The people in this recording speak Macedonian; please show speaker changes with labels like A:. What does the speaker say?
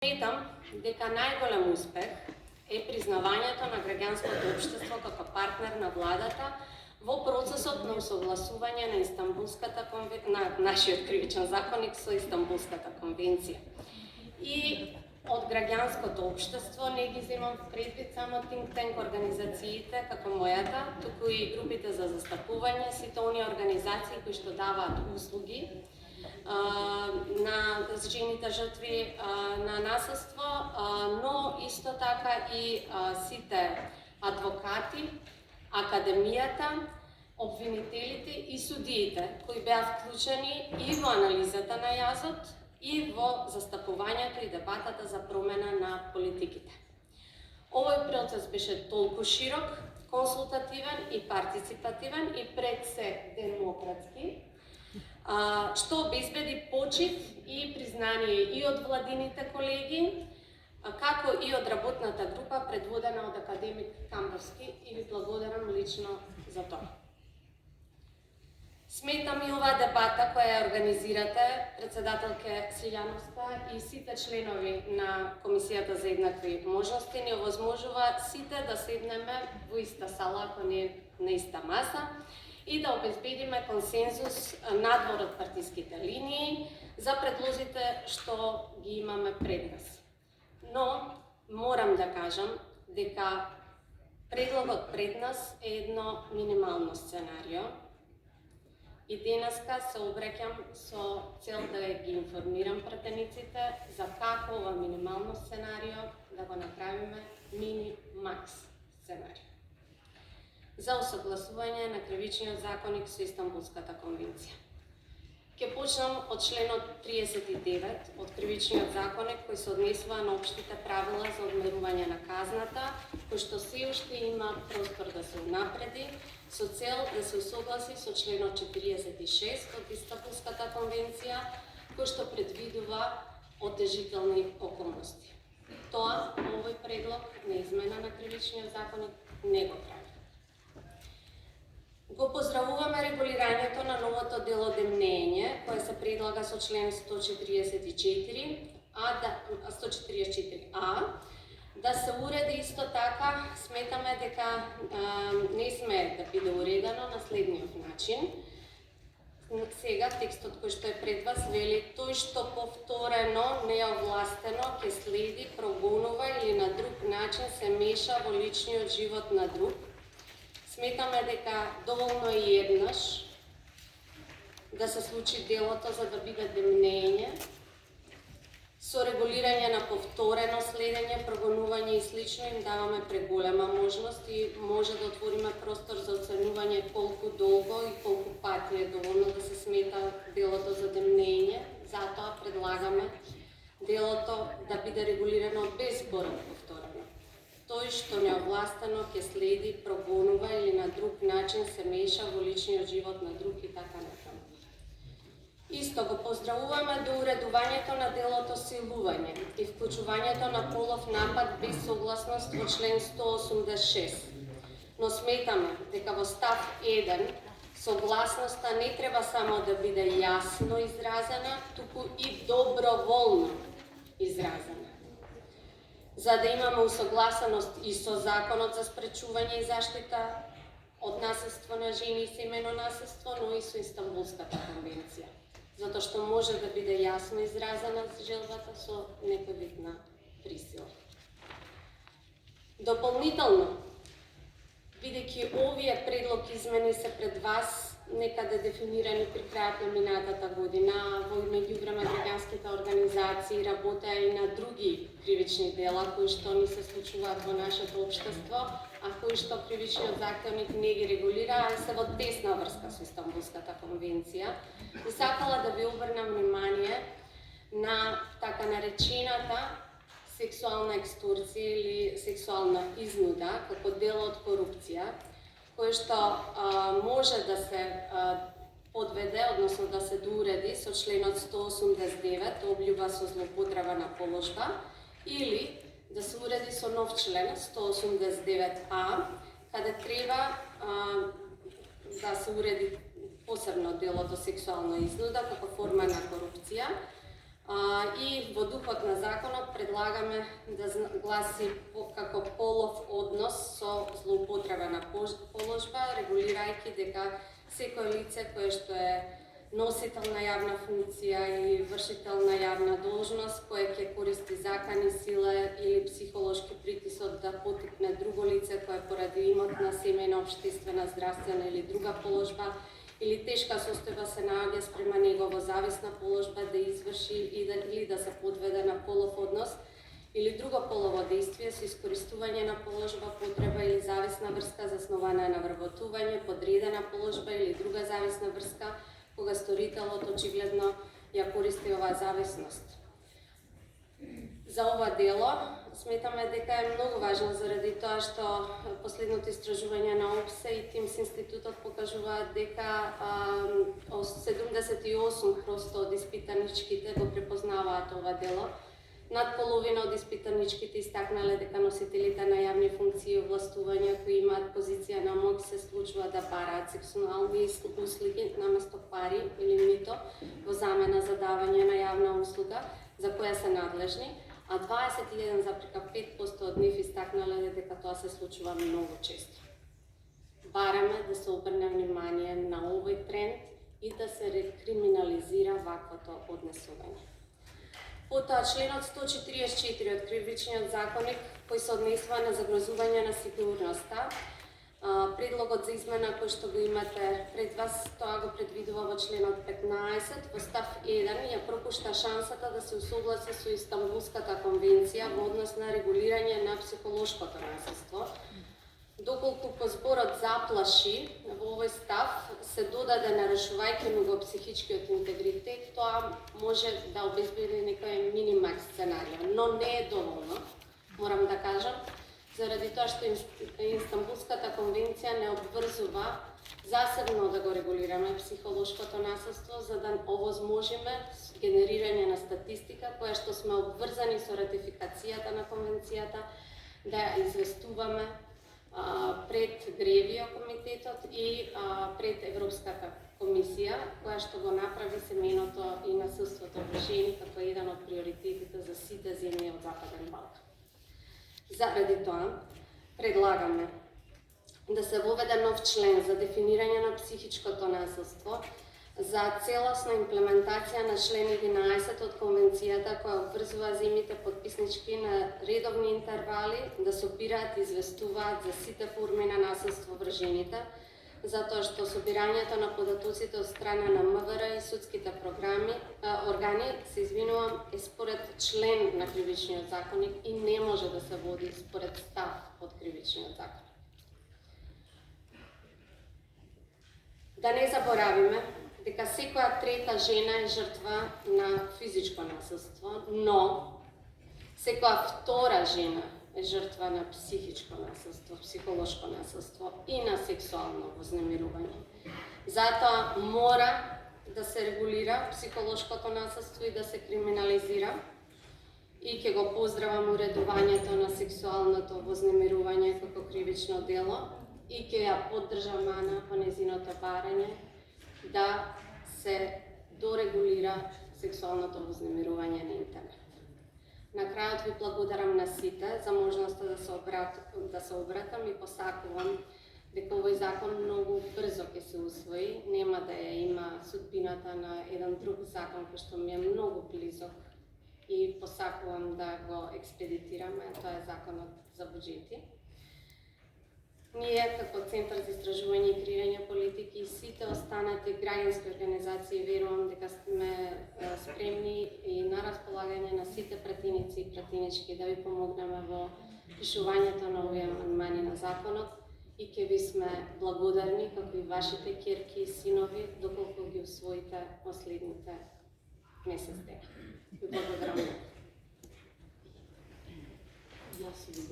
A: Сметам дека најголем успех е признавањето на граѓанското општество како партнер на владата во процесот на усогласување на нашиот кривичен законник со Истанбулската конвенција. И од граѓанското општество не ги земам предвид само think tank организациите како мојата, туку и групите за застапување, сите оние организации кои што даваат услуги на жените жртви на насилство, но исто така и сите адвокати, академијата, обвинителите и судиите кои беа вклучени и во анализата на јазот и во застапувањето и дебатата за промена на политиките. Овој процес беше толку широк, консултативен и партиципативен и пред се демократски, што обезбеди почит и признание и од владините колеги, како и од работната група предводена од академик Камбовски, и ви благодарам лично за тоа. Сметам и оваа дебата која ја организирате, председателке Силјановска и сите членови на Комисијата за еднакви можности, ни овозможува сите да седнеме во иста сала, ако не на иста маса, и да обезбедиме консензус надвор од партиските линии за предлозите што ги имаме пред нас. Но морам да кажам дека предлогот пред нас е едно минимално сценарио и денеска се обраќам со цел да ги информирам пратениците за како ова минимално сценарио да го направиме мини-макс сценарио за усогласување на кривичниот законник со Истанбулската конвенција. Ќе почнам од членот 39 од кривичниот законник кој се однесува на општите правила за одмерување на казната, кој што се уште има простор да се унапреди со цел да се усогласи со членот 46 од Истанбулската конвенција, кој што предвидува отежителни околности. Тоа овој предлог на измена на кривичниот законник не го прави. Го поздравуваме регулирањето на новото дело демнење, кое се предлага со член 144а, да се уреди исто така. Сметаме дека не сме да биде уредено на следниот начин. Сега текстот кој што е пред вас вели: тој што повторено, неовластено ќе следи, прогонува или на друг начин се меша во личниот живот на друг. Сметаме дека доволно е еднаш да се случи делото за да биде демнење, со регулирање на повторено следење, прогонување и слично им даваме преголема можност и може да отвориме простор за оценување колку долго и колку пати е доволно да се смета делото за демнење. Затоа предлагаме делото да биде регулирано безспорно повторено. Тој што неовластено ќе следи, прогонува или на друг начин се меша во личниот живот на друг и така натаму. Исто го поздравуваме до уредувањето на делото силување и вклучувањето на полов напад без согласност во член 186. Но сметаме дека во став 1 согласноста не треба само да биде јасно изразена, туку и доброволно изразена. За да имаме усогласеност и со Законот за спречување и заштита од насилство на жени и семејно насилство, но и со Истанбулската конвенција. Затоа што може да биде јасно изразена желбата со некој вид на присила. Дополнително, бидејќи овие предлог измени се пред вас некаде дефинирани при крајот на минатата година, во меѓувреме граѓанските организации работеа и на други кривични дела кои што ни се случуваат во нашето општество, а кои што кривичниот законник не ги регулира, а се во тесна врска со Истанбулската конвенција. И сакала да ви обрнам внимание на така наречената сексуална ексторсија или сексуална изнуда како дел од корупција, кој што може да се подведе, односно да се доуреди со членот 189, облјуба со злоупотреба на положба, или да се уреди со нов член 189а, каде треба да се уреди посебно делото сексуална изнуда како форма на корупција, И во духот на законот предлагаме да гласи како полов однос со злоупотреба на положба, регулирајќи дека секој лице кое што е носител на јавна функција или вршител на јавна должност, кое ќе користи закани, сила или психолошки притисок да потикне друго лице кое поради имотна, семејна, општествена, здравствена или друга положба или тешка состојба се наоѓа спрема него во зависна положба да изврши или да се подведе на полов однос или друго полово действие со искористување на положба, потреба или зависна врска заснована на вработување, подредена положба или друга зависна врска, кога сторителот очигледно ја користи оваа зависност. За ова дело сметаме дека е многу важно заради тоа што последното истражување на ОПСЕ и ТИМС институтот покажуваат дека 78% од испитаничките го препознаваат ова дело. Над половина од испитаничките истакнале дека носителите на јавни функции и овластувања кои имаат позиција на моќ се случува да бараат сексуални услуги наместо пари или мито во замена за давање на јавна услуга за која се надлежни, а 21,5% од нив истакнале дека тоа се случува многу често. Бараме да се обрне внимание на овој тренд и да се рекриминализира ваквото однесување. Потоа членот 144 од Кривичниот законник кој се однесува на загрозување на сигурноста, предлогот за измена кој што го имате пред вас, тоа го предвидува во членот 15, во став 1 ја пропушта шансата да се усогласи со Истанбулската конвенција во однос на регулирање на психолошкото насилство. Доколку по зборот заплаши, во овој став се додаде нарушувајќи му го психичкиот интегритет, тоа може да обезбеди некој минимакс сценарио, но не е доволно, морам да кажам, заради тоа што Истанбулската конвенција не обврзува засебно да го регулираме психолошкото насилство, за да овозможиме генерирање на статистика која што сме обврзани со ратификацијата на конвенцијата, да ја известуваме пред Гревио комитетот и пред Европската комисија, која што го направи семејното и насилството во жени како еден од приоритетите за сите земји од Западен Балкан. Заради тоа, предлагаме да се воведе нов член за дефинирање на психичкото насилство за целосна имплементација на член 11 од Конвенцијата која обврзува земјите подписнички на редовни интервали да собираат и известуваат за сите форми на насилство врз жените, затоа што собирањето на податоците од страна на МВР и судските органи, се извинувам, е според член на Кривичниот законник и не може да се води според став од Кривичниот законник. Да не заборавиме дека секоја трета жена е жртва на физичко насилство, но секоја втора жена е жртва на психичко насилство, психолошко насилство и на сексуално вознемирување. Затоа мора да се регулира психолошкото насилство и да се криминализира и ќе го поздравам уредувањето на сексуалното вознемирување како кривично дело и ќе ја поддржам Ана во незиното барање да се дорегулира сексуалното вознемирување на интернет. На крајот ви благодарам на сите за можноста да се обратам и посакувам дека овој закон многу брзо ќе се усвои, нема да ја има судбината на еден друг закон кој што ми е многу близок и посакувам да го експедитираме, тоа е законот за буџети. Ние како Центар за истражување и креирање политики и сите останати граѓански организации верувам дека сме спремни и на располагање на сите пратеници и пратенички да ви помогнеме во пишувањето на овие амандмани на законот и ќе ви сме благодарни како и вашите ќерки и синови доколку ги усвоите последните месец дена. Ви благодарам.